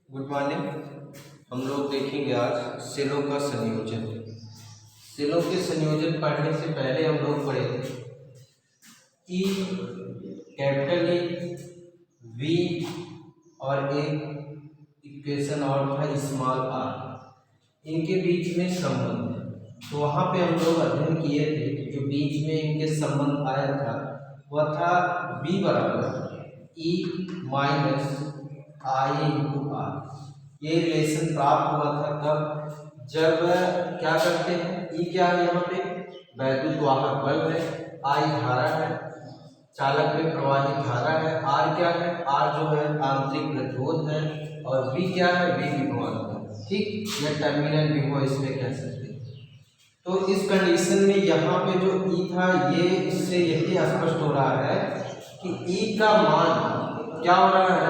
Good morning. हम लोग देखेंगे आज सेलों का संयोजन। सेलों के संयोजन पढ़ने से पहले हम लोग पढ़े थे ई, कैपिटल ई, वी और एक इक्वेशन और था स्मॉल आर, इनके बीच में संबंध है। तो वहाँ पे हम लोग अध्ययन किए थे कि जो बीच में इनके संबंध आया था वह था बी बराबर E minus I into are. ये रिलेशन प्राप्त हुआ था तब जब क्या करते हैं, ई क्या है, यहाँ पे वैद्युत वाहक बल है, आई धारा है, चालक में प्रवाहित धारा है, आर क्या है, आर जो है आंतरिक प्रतिरोध है, और वी क्या है, वी विभवांतर है। ठीक, यह टर्मिनल विभव इसमें कह सकते हैं। तो इस कंडीशन में यहाँ पे जो ई था, ये इससे यही स्पष्ट हो रहा है कि ई का मान क्या हो रहा है,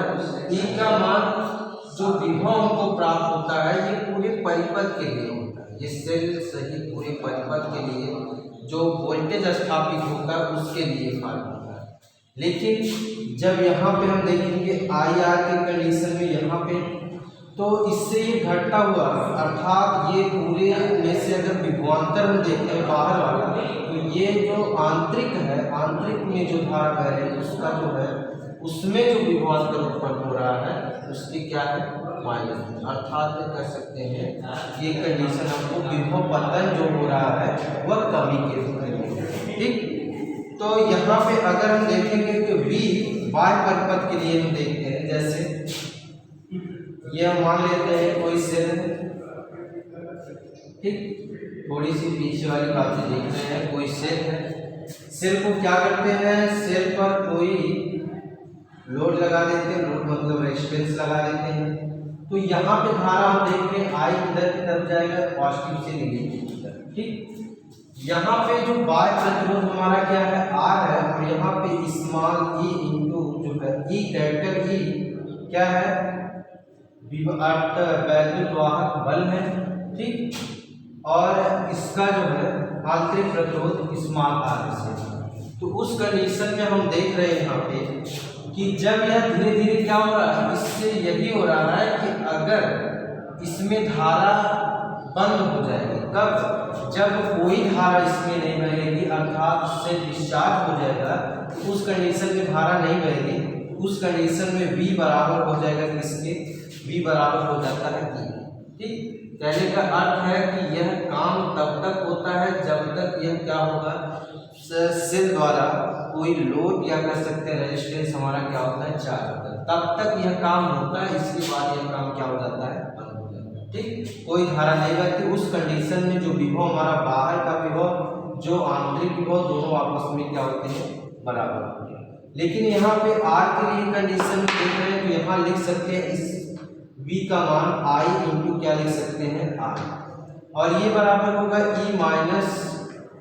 ई का मान जो विभव हमको प्राप्त होता है ये पूरे परिपथ के लिए होता है। ये सेल सही पूरे परिपथ के लिए जो वोल्टेज स्थापित होता है उसके लिए कार्य होता है। लेकिन जब यहाँ पे हम देखेंगे आई आर के कंडीशन में यहाँ पे, तो इससे ये घटता हुआ, अर्थात ये पूरे में से अगर विभवांतर हम देखते हैं बाहर वाला, तो ये जो आंतरिक है, आंतरिक में जो धारा बह रही है उसका जो है उसमें जो विभवांतर उत्पन्न हो रहा है उसकी क्या है, माइनस। अर्थात कह सकते हैं ये कंडीशन हमको विभव पतन जो हो रहा है वह कमी के रूप में। ठीक, तो यहाँ पे अगर हम देखेंगे कि V बाह्य परिपथ के लिए हम देखते हैं, जैसे ये हम मान लेते हैं कोई सेल, ठीक, थोड़ी सी पीछे वाली बातें देख रहे हैं, कोई सेल है, सेल को क्या करते हैं, सेल पर कोई लोड लगा देते हैं, लोड मतलब रेजिस्टेंस लगा देते हैं। तो यहाँ पे धारा हम देख रहे हैं आई किधर की तरफ जाएगा, पॉजिटिव से नेगेटिव की तरफ। ठीक, यहाँ पे जो बाह्य प्रतिरोध हमारा क्या है, आर है, और यहाँ पे स्मॉल ई इंटू जो है ई कैपिटल ई क्या है, वैद्युत वाहक बल है। ठीक, और इसका जो है आंतरिक प्रतिरोध स्मॉल आर से। तो उस कंडीशन में हम देख रहे हैं यहाँ पे कि जब यह धीरे धीरे क्या हो रहा है, इससे यही हो रहा है कि अगर इसमें धारा बंद हो जाएगी, तब जब कोई धारा इसमें नहीं बहेगी, अर्थात उससे डिस्चार्ज हो जाएगा, तो उस कंडीशन में धारा नहीं बहेगी, उस कंडीशन में V बराबर हो जाएगा किसके, V बराबर हो जाता है E। ठीक, कहने का अर्थ है कि यह काम तब तक होता है जब तक यह क्या होगा, सेल द्वारा कोई लोड या कह सकते हैं रेजिस्टेंस हमारा क्या होता है, चार्ज होता है, तब तक यह काम होता है। इसके बाद यह काम क्या हो जाता है, बंद हो जाता है। ठीक, कोई धारा नहीं बहती। उस कंडीशन में जो विभव हमारा बाहर का विभव जो आंतरिक विभव दोनों आपस में क्या होते हैं, बराबर होते हैं। लेकिन यहाँ पे आर के लिए कंडीशन देख रहे हैं, तो यहाँ लिख सकते हैं इस V का मान I इंटू क्या लिख सकते हैं, R, और ये बराबर होगा E minus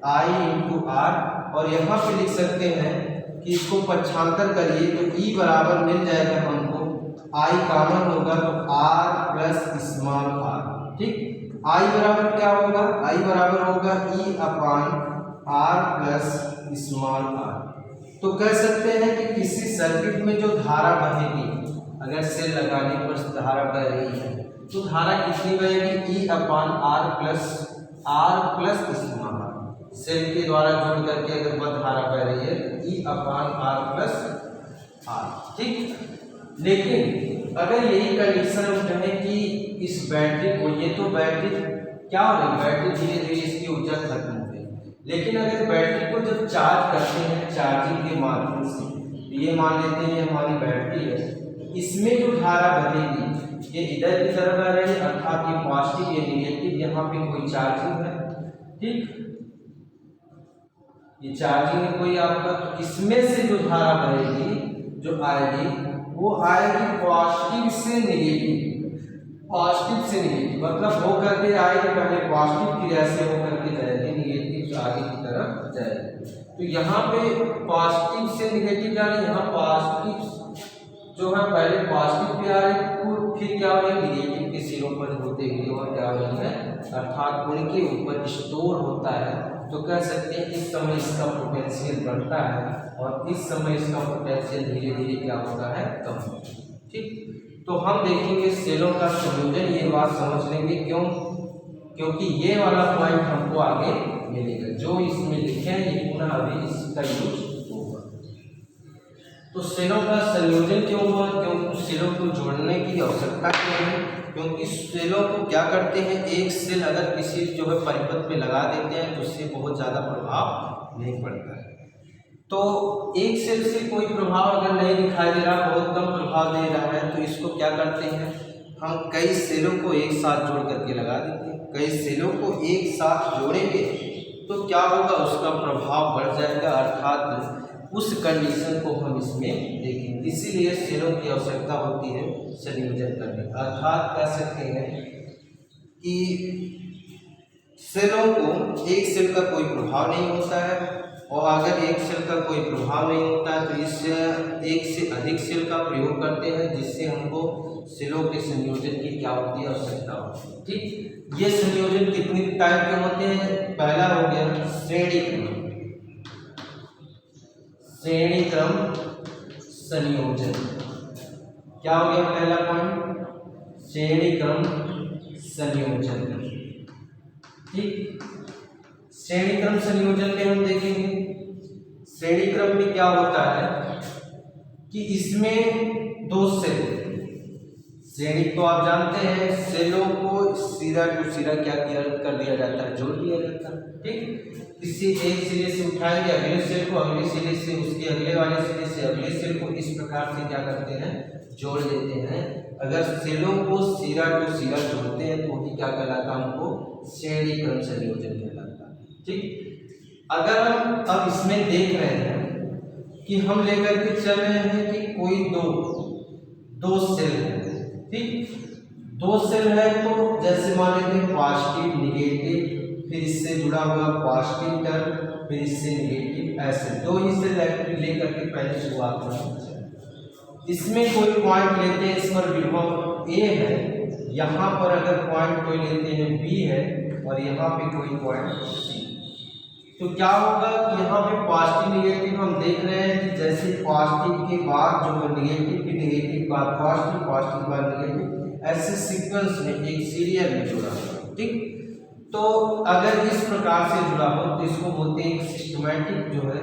I into R, और यहाँ पे लिख सकते हैं कि इसको पक्षांतर करिए तो E बराबर मिल जाएगा हमको, I कॉमन होगा तो R प्लस स्मॉल आर। ठीक, I बराबर क्या होगा, I बराबर होगा E upon R plus small R. तो कह सकते हैं कि किसी सर्किट में जो धारा बहेगी, अगर सेल लगाने पर धारा बह रही है तो धारा कितनी बहेगी, E upon R plus small R. Cell के द्वारा जोड़ करके अगर वह धारा बह रही है तो E upon R plus R. ठीक, लेकिन अगर यही कंडीशन हम कहें कि इस बैटरी को, ये तो बैटरी क्या हो रही, बैटरी धीरे धीरे इसकी ऊर्जा खत्म हो गई, लेकिन अगर बैटरी को जब चार्ज करते हैं चार्जिंग के माध्यम से, ये मान लेते हैं ये हमारी बैटरी है, इसमें जो धारा बहेगी ये इधर की तरफ बह रही है, अर्थात ये पॉजिटिव ये नेगेटिव, यहाँ पे कोई चार्जिंग है। ठीक, ये चार्जिंग है कोई आपका, तो इसमें से जो धारा बहेगी जो आएगी वो आएगी पॉजिटिव से नेगेटिव, पॉजिटिव से नेगेटिव मतलब हो करके आएगी, पहले पॉजिटिव क्रिया से हो करके जाएगी, नेगेटिव से आगे की तरफ जाएगी। तो यहाँ पे पॉजिटिव से नेगेटिव जा रही है, यहाँ पॉजिटिव जो है पहले पॉजिटिव पे आ रही है, फिर क्या हो रही है, नेगेटिव के सिरों पर होते हुए और क्या हो रही है, अर्थात उनके ऊपर स्टोर होता है। तो कह सकते हैं इस समय इसका पोटेंशियल बढ़ता है और इस समय इसका पोटेंशियल धीरे धीरे क्या होता है, कम होता है। ठीक, तो हम देखेंगे सेलों का संयोजन, ये बात समझ लेंगे क्यों, क्योंकि ये वाला पॉइंट हमको आगे मिलेगा। जो इसमें लिखे हैं ये पुनः अभी इसका यूज होगा। तो सेलों का संयोजन क्यों हुआ, क्योंकि सेलों को जोड़ने की आवश्यकता क्यों है, क्योंकि सेलों को क्या करते हैं, एक सेल अगर किसी जो है परिपथ में लगा देते हैं तो उससे बहुत ज़्यादा प्रभाव नहीं पड़ता है। तो एक सेल से कोई प्रभाव अगर नहीं दिखाई दे रहा, बहुत कम प्रभाव दे रहा है, तो इसको क्या करते हैं, हम कई सेलों को एक साथ जोड़ करके लगा देते हैं। कई सेलों को एक साथ जोड़ेंगे तो क्या होगा, उसका प्रभाव बढ़ जाएगा, अर्थात उस कंडीशन को हम इसमें देखेंगे। इसीलिए सेलों की आवश्यकता होती है संयोजन करने, अर्थात कह सकते हैं कि सेलों को एक सेल का कोई प्रभाव नहीं होता है, और अगर एक सेल का कोई प्रभाव नहीं होता है तो इस एक से अधिक सेल का प्रयोग करते हैं, जिससे हमको सेलों के संयोजन की क्या होती है, आवश्यकता होती है। ठीक, ये संयोजन कितनी टाइप के होते हैं, पहला हो गया श्रेणी क्रम, श्रेणी क्रम संयोजन। क्या हो गया पहला पॉइंट, श्रेणी क्रम संयोजन। ठीक, श्रेणी क्रम संयोजन में हम देखेंगे, श्रेणी क्रम में क्या होता है कि इसमें दो सेल, श्रेणी तो आप जानते हैं, सेलों को सिरा टू सिरा क्या किया कर दिया जाता है, जोड़ दिया जाता है। ठीक, किसी एक सिरे से उठाएंगे अगले सेल को, अगले सिरे से उसके अगले वाले सिरे से अगले सेल को, इस प्रकार से क्या करते हैं, जोड़ देते हैं। अगर सेलों को सिरा टू सिरा जोड़ते हैं तो वही क्या कहलाता है, हमको श्रेणी क्रम संयोजन कहलाता है। ठीक, अगर हम अब इसमें देख रहे हैं कि हम लेकर के चल रहे हैं कि कोई दो सेल है। ठीक, दो सेल है तो जैसे मान लेते हैं पॉजिटिव निगेटिव, फिर इससे जुड़ा हुआ पॉजिटिव टर्म, फिर इससे निगेटिव, ऐसे दो ही सेल लेकर के पहले शुरुआत करना चाहिए। इसमें कोई पॉइंट लेते हैं, इस पर विभव ए है, यहाँ पर अगर पॉइंट कोई लेते हैं बी है, और यहाँ पे कोई पॉइंट सी, तो क्या होगा कि यहाँ पे पॉजिटिव निगेटिव हम देख रहे हैं कि जैसे पॉजिटिव के बाद जो है निगेटिव की निगेटिव बाद पॉजिटिव, पॉजिटिव बाद निगेटिव, ऐसे सीक्वेंस में एक सीरियल में जुड़ा हुआ। ठीक, तो अगर इस प्रकार से जुड़ा हो तो इसको बोलते हैं सिस्टमैटिक, जो है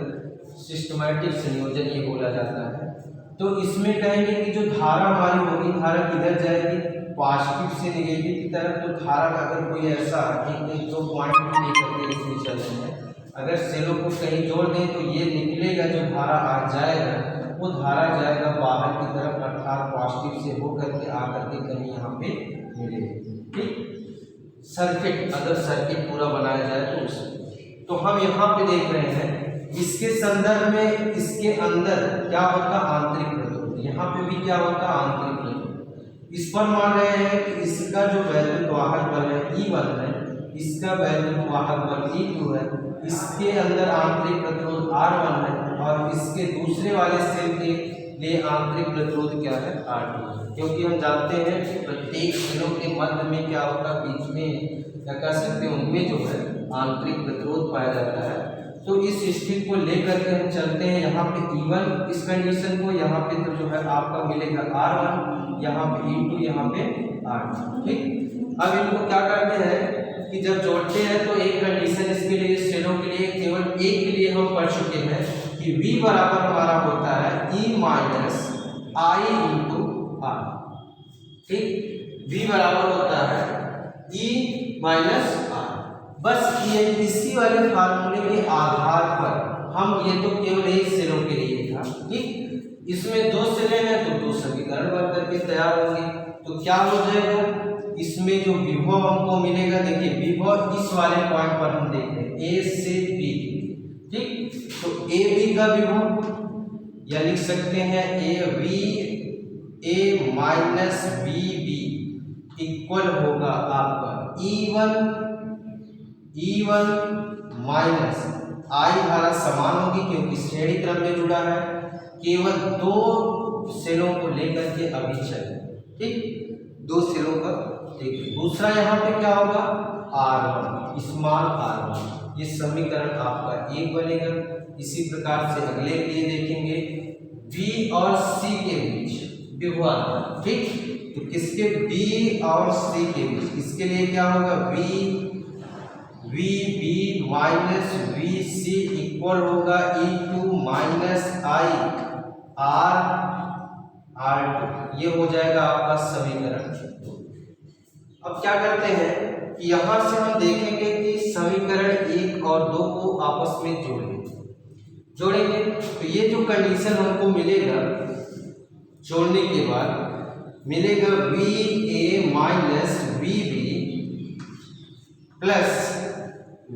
सिस्टमैटिक संयोजन ये बोला जाता है। तो इसमें कहेंगे कि जो धारा हमारी होगी, धारा किधर जाएगी, पॉजिटिव से निगेटिव की तरफ। तो धारा का अगर कोई ऐसा एक दो पॉइंट लेकर के इसमें चल रहे हैं, अगर सेलों को कहीं जोड़ दें तो ये निकलेगा, जो धारा आ जाएगा वो धारा जाएगा बाहर की तरफ, अर्थात पॉजिटिव से होकर के आकर के कहीं यहाँ पे मिलेगी। ठीक, सर्किट, अगर सर्किट पूरा बनाया जाए तो उसमें, तो हम यहाँ पे देख रहे हैं इसके संदर्भ में, इसके अंदर क्या होता, आंतरिक प्रतिरोध, यहाँ पे भी क्या होता, आंतरिक प्रतिरोध। इस पर मान रहे हैं कि इसका जो वैद्युत वाहक बल है E1 है, इसका वैद्युत वाहक बल E2 है, इसके अंदर आंतरिक प्रतिरोध R1 है, और इसके दूसरे वाले सेल के लिए आंतरिक प्रतिरोध क्या है, R2। क्योंकि हम जानते हैं कि प्रत्येक सेलों के मध्य में क्या होता है, बीच में क्या कह सकते हैं, उनमें जो है आंतरिक प्रतिरोध पाया जाता है। तो इस स्थिति को लेकर के हम चलते हैं, यहाँ पे E1 इस कंडीशन को, यहाँ पे तो जो है आपका मिलेगा R1, यहाँ पे E2, यहाँ पे R2। ठीक, अब इनको क्या करते हैं कि जब जोड़ते हैं तो एक कंडीशन इसके लिए, सेलों के लिए केवल एक के लिए हम पढ़ चुके हैं कि V बराबर हमारा होता है E minus I into R। ठीक, V बराबर होता है E माइनस R। बस ये इसी वाले फार्मूले के आधार पर हम, ये तो केवल एक सेलों के लिए था। ठीक, इसमें दो सेलें हैं तो दो समीकरण बन करके तैयार होंगे। तो क्या हो जाएगा, इसमें जो विभव हमको मिलेगा, देखिए विभव इस वाले पॉइंट पर हम देख रहे हैं ए से बी। ठीक, तो ए बी का विभव या लिख सकते हैं A V A minus B B equal होगा आपका E1 माइनस आई, धारा समान होगी क्योंकि श्रेणी क्रम में जुड़ा है, केवल दो सेलों को लेकर के अभी चले। ठीक, दो सेलों का। ठीक, दूसरा यहाँ पे क्या होगा, R1, स्मॉल R1, ये समीकरण आपका एक बनेगा। इसी प्रकार से अगले के लिए देखेंगे, V और C के बीच, विभवांतर, ठीक। तो किसके बी और सी के बीच, इसके लिए क्या होगा V B minus V C equal होगा E2 माइनस आई R2, ये हो जाएगा आपका समीकरण। अब क्या करते हैं कि यहां से हम देखेंगे कि समीकरण 1 और 2 को आपस में जोड़ेंगे। तो ये जो कंडीशन हमको मिलेगा जोड़ने के बाद मिलेगा V A minus V B plus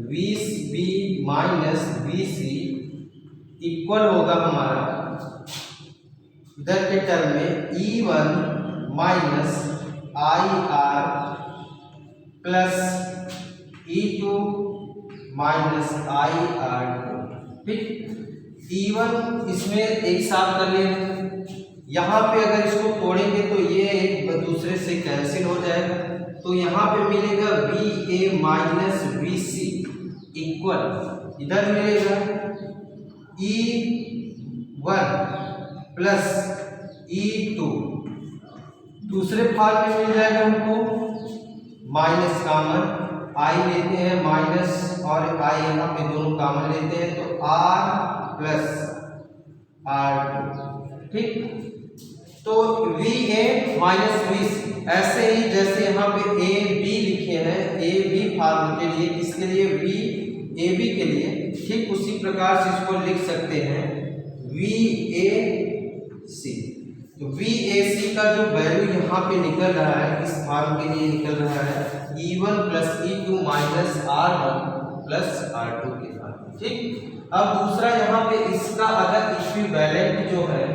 V B minus V C equal होगा हमारा इधर के टर्म में E1 minus I R plus E2 minus I R2, ठीक। E1 इसमें एक साथ कर लेंगे, यहाँ पे अगर इसको तोड़ेंगे तो ये एक दूसरे से कैंसिल हो जाएगा। तो यहाँ पे मिलेगा V A minus V C equal इधर मिलेगा E1 प्लस E2, दूसरे फार्म में मिल जाएगा हमको माइनस कॉमन, आई लेते हैं माइनस और आई यहाँ पे दोनों कॉमन लेते हैं तो R प्लस R2, ठीक। तो वी ए माइनस वी सी, ऐसे ही जैसे यहाँ पे ए बी लिखे हैं, ए बी फार्म के लिए, किसके लिए वी ए बी के लिए, ठीक उसी प्रकार से इसको लिख सकते हैं वी ए सी। तो वी ए सी का जो वैल्यू यहाँ पे निकल रहा है इस फॉर्म के लिए निकल रहा है E1 plus E2 minus R1 plus R2 के साथ, ठीक। अब दूसरा यहाँ पे इसका अगर इक्विवेलेंट जो है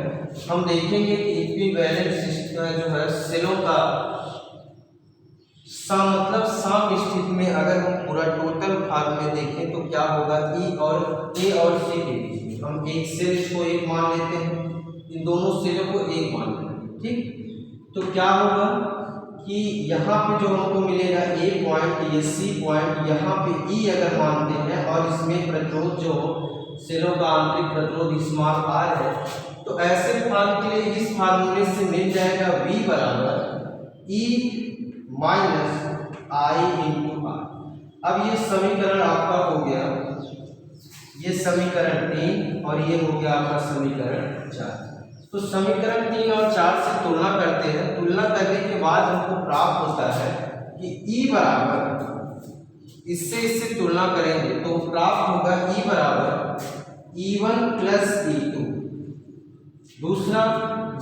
हम देखेंगे कि इक्विवेलेंट सिस्टम जो है सेलों का मतलब सम स्थिति में अगर हम पूरा टोटल फॉर्म में देखें तो क्या होगा E और A और C के बीच में हम एक सेल को एक मान लेते हैं, इन दोनों सेलों को एक मान लेते हैं, ठीक। तो क्या होगा कि यहाँ पे जो हमको मिलेगा A पॉइंट ये C पॉइंट, यहाँ पे E अगर मानते हैं और इसमें प्रतिरोध जो सेलों का आंतरिक प्रतिरोध स्मॉल r है, तो ऐसे फॉर्म के लिए इस फार्मूले से मिल जाएगा V बराबर E minus I into R. अब ये समीकरण आपका हो गया, ये समीकरण 3 और ये हो गया आपका समीकरण 4। तो समीकरण 3 और 4 से तुलना करते हैं, तुलना करने के बाद हमको प्राप्त होता है कि E बराबर, इससे तुलना करेंगे तो प्राप्त होगा E बराबर E1 प्लस E2। दूसरा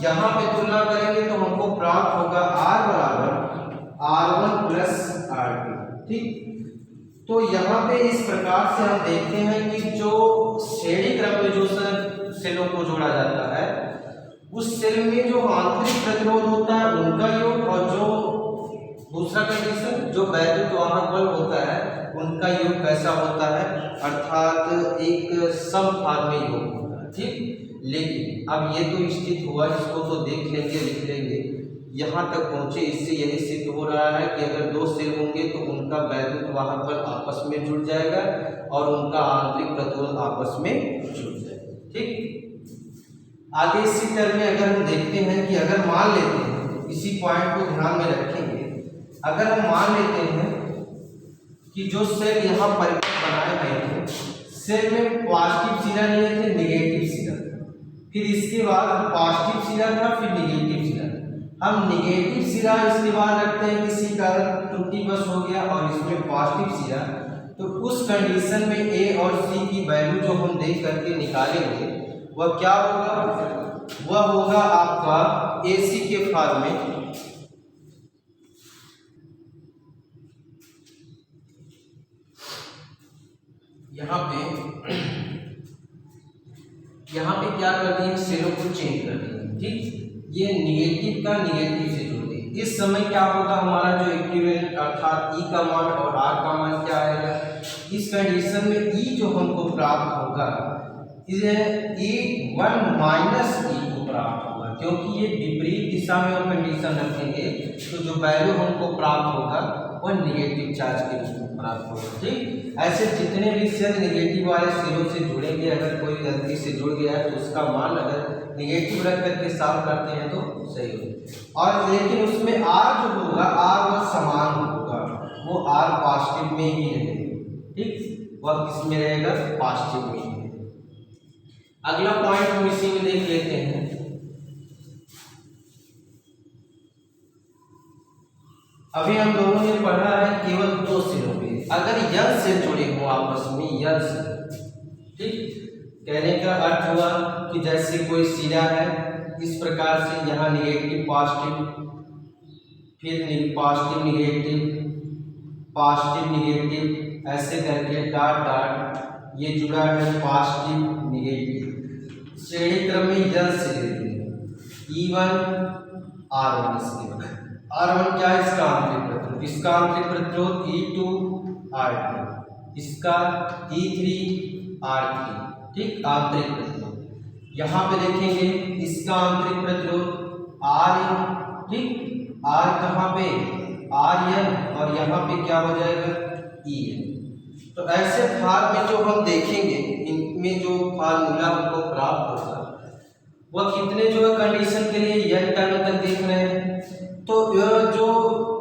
यहाँ पे तुलना करेंगे तो हमको प्राप्त होगा R बराबर R1 प्लस R2, ठीक। तो यहाँ पे इस प्रकार से हम देखते हैं कि जो श्रेणी क्रम में जो सेलों को जोड़ा जाता है उस सेल में जो आंतरिक प्रतिरोध होता है उनका योग और जो दूसरा कंडीशन जो वैद्युत वाहक बल होता है उनका योग कैसा होता है, अर्थात एक समफार्मी योग होता है, ठीक। लेकिन अब ये तो स्थित हुआ, इसको तो देख लेंगे लिख लेंगे, यहाँ तक पहुँचे, इससे यही सिद्ध हो रहा है कि अगर दो सेल होंगे तो उनका वैद्युत वाहक बल आपस में जुड़ जाएगा और उनका आंतरिक प्रतिरोध आपस में जुड़ जाएगा, ठीक। आगे इसी टर्म में अगर हम देखते हैं कि अगर मान लेते हैं, इसी पॉइंट को ध्यान में रखेंगे, अगर हम मान लेते हैं कि जो सेल यहाँ परिपथ बनाए गए थे, सेल में पॉजिटिव सिरा नहीं थे, निगेटिव सिरा, फिर इसके बाद पॉजिटिव सिरा था, फिर निगेटिव सिरा। हम निगेटिव सिरा इसके बाद रखते हैं, किसी कारण त्रुटि बस हो गया और इसमें पॉजिटिव सिरा, तो उस कंडीशन में ए और सी की वैल्यू जो हम देख करके निकालेंगे वह क्या होगा, वह होगा आपका AC के फॉर्म में यहाँ पे क्या कर दिए, सेलों को चेंज कर दिए, ठीक। ये निगेटिव का निगेटिव से जोड़ दें। इस समय क्या होगा, हमारा जो इक्विवेलेंट अर्थात E का मान और R का मान क्या आएगा, इस कंडीशन में E जो हमको प्राप्त होगा E1 माइनस E2 प्राप्त होगा, क्योंकि ये विपरीत दिशा में हम कंडीशन रखेंगे तो जो वैल्यू हमको प्राप्त होगा वह निगेटिव चार्ज के रूप में प्राप्त होगा, ठीक। ऐसे जितने भी सेल निगेटिव वाले सेलों से जुड़ेंगे, अगर कोई गलती से जुड़ गया है तो उसका मान अगर निगेटिव रख करके सॉल्व करते हैं तो सही होगा। और लेकिन उसमें आर जो होगा, आर वह समान होगा, वो आर पॉजिटिव में ही रहेगा, ठीक, वह किस में रहेगा, पॉजिटिव में ही। अगला पॉइंट हम इसी में देख लेते हैं। अभी हम दोनों ने पढ़ा है केवल दो सेलों पे, अगर यन सेल जुड़े हो आपस में, यन सेल, ठीक, कहने का अर्थ हुआ कि जैसे कोई सिरा है, इस प्रकार से यहाँ निगेटिव पॉजिटिव, फिर पॉजिटिव निगेटिव, पॉजिटिव निगेटिव, ऐसे करके डॉट डॉट ये जुड़ा है पॉजिटिव निगेटिव। श्रेणी क्रम में यन से लेते हैं, E1 R1, इसके R1 क्या है, इसका आंतरिक प्रतिरोध, इसका आंतरिक प्रतिरोध E2 R2, इसका E3 R3, ठीक, आंतरिक प्रतिरोध। यहाँ पे देखेंगे इसका आंतरिक प्रतिरोध R, ठीक, R कहाँ पे, RN, और यहाँ पे क्या हो जाएगा, EN। तो ऐसे फार्म में जो हम देखेंगे, इनमें जो फार्मूला हमको प्राप्त होगा वह कितने जो है कंडीशन के लिए n टर्म तक देख रहे हैं। तो जो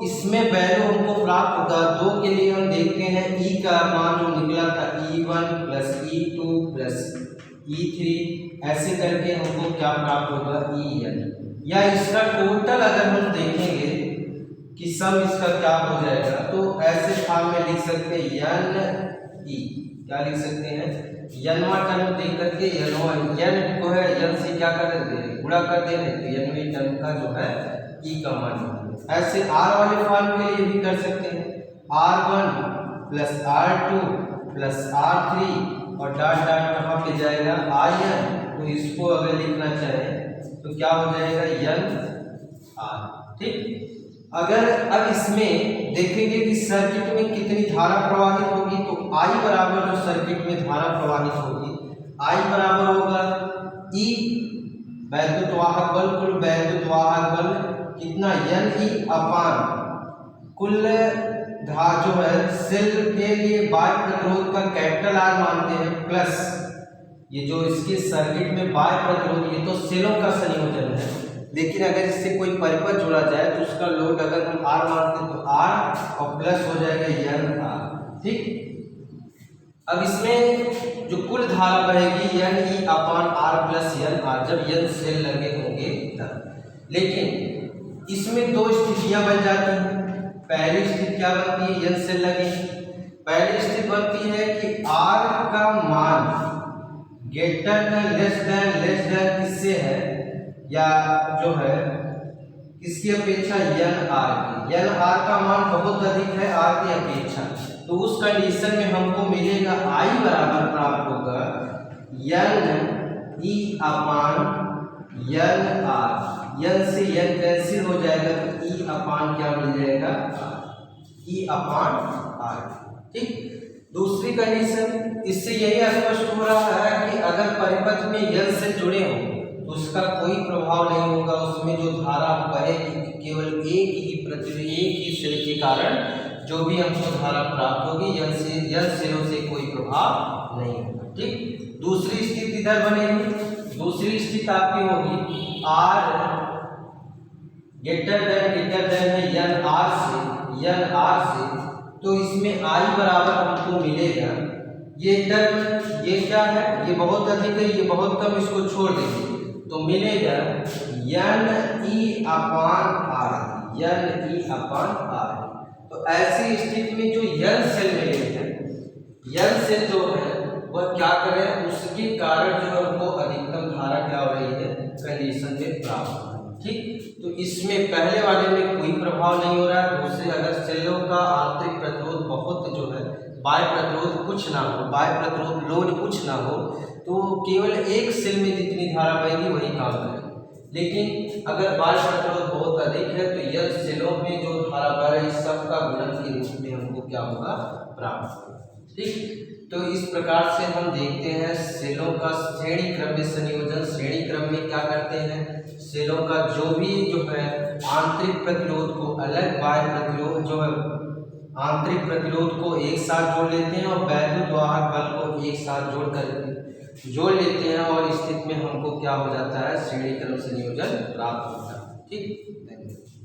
इसमें वैल्यू हमको प्राप्त होगा, दो के लिए हम देखते हैं E का मान जो निकला था E1 plus E2 plus E3, ऐसे करके हमको क्या प्राप्त होगा, EN, या इसका टोटल अगर हम देखेंगे कि सब इसका क्या हो जाएगा, तो ऐसे फॉर्म में लिख सकते हैं NE, क्या लिख सकते हैं, यनवा टर्म देख करके यन को है यन से क्या कर देते हैं, गुणा कर देंगे, तो यनवी टर्म का जो है ई का मान। ऐसे आर वाले फॉर्म के लिए भी कर सकते हैं, R1 plus R2 plus R3 और डॉट डॉट कहाँ पे जाएगा, IN, तो इसको अगर लिखना चाहें तो क्या हो जाएगा, यन आर, ठीक। अगर अब इसमें देखेंगे कि सर्किट में कितनी धारा प्रवाहित होगी, तो I बराबर जो सर्किट में धारा प्रवाहित होगी, I बराबर होगा E वैद्युत वाहक बल, कुल वैद्युत वाहक बल कितना, NE अपान कुल जो है सेल के लिए बाह्य प्रतिरोध का कैपिटल R मानते हैं, प्लस ये जो इसके सर्किट में बाह्य प्रतिरोध, ये तो सेलों का संयोजन है, लेकिन अगर इससे कोई परिपथ जोड़ा जाए तो उसका लोड अगर हम R मानते हैं तो R और प्लस हो जाएगा NR, ठीक। अब इसमें जो कुल धारा बहेगी NE अपान R प्लस NR, जब N सेल लगे होंगे तब। लेकिन इसमें दो स्थितियां बन जाती हैं। पहली स्थिति क्या बनती है, N सेल लगे, पहली स्थिति बनती है कि R का मान ग्रेटर देन लेस देन किससे है, या जो है किसकी अपेक्षा, NR की, NR का मान बहुत अधिक है R की अपेक्षा, तो उस कंडीशन में हमको मिलेगा I बराबर प्राप्त होगा NE अपान NR, N से N कैंसिल हो जाएगा तो E अपान क्या मिल जाएगा, E अपान R, ठीक। दूसरी कंडीशन, इससे यही स्पष्ट हो रहा है कि अगर परिपथ में N से जुड़े हों तो उसका कोई प्रभाव नहीं होगा, उसमें जो धारा बहेगी केवल एक ही सेल के कारण जो भी हमको धारा प्राप्त होगी, N सेलों से कोई प्रभाव नहीं होगा, ठीक। दूसरी स्थिति इधर बनेगी, दूसरी स्थिति आपकी होगी R ग्रेटर देन है NR से, तो इसमें I बराबर हमको मिलेगा, ये टर्म ये क्या है, ये बहुत अधिक है, ये बहुत कम, इसको छोड़ देंगे तो मिलेगा NE अपान R। तो ऐसी स्थिति में जो N सेल मिले हैं, N सेल जो है वह क्या करें, उसके कारण जो हमको अधिकतम धारा क्या हो रही है, कंडीशन में प्राप्त हो रही है, ठीक। तो इसमें पहले वाले में कोई प्रभाव नहीं हो रहा है। दूसरे अगर सेलों का आंतरिक प्रतिरोध बहुत जो है, बाह्य प्रतिरोध कुछ ना हो, बाह्य प्रतिरोध लोड कुछ ना हो, तो केवल एक सेल में जितनी धारा बहेगी वही काम करेगी। लेकिन अगर बाह्य प्रतिरोध बहुत अधिक है तो यह सेलों में जो धारा बह रही सबका गुणन के रूप में हमको क्या होगा, प्राप्त होगा, ठीक। तो इस प्रकार से हम देखते हैं सेलों का श्रेणी क्रम में संयोजन। श्रेणी क्रम में क्या करते हैं, सेलों का जो भी जो है आंतरिक प्रतिरोध को अलग बाह्य प्रतिरोध जो है आंतरिक प्रतिरोध को एक साथ जोड़ लेते हैं और वैद्युत वाहक बल को एक साथ जोड़ लेते हैं और इस स्थिति में हमको क्या हो जाता है, श्रेणी क्रम संयोजन प्राप्त होता है। ठीक, धन्यवाद।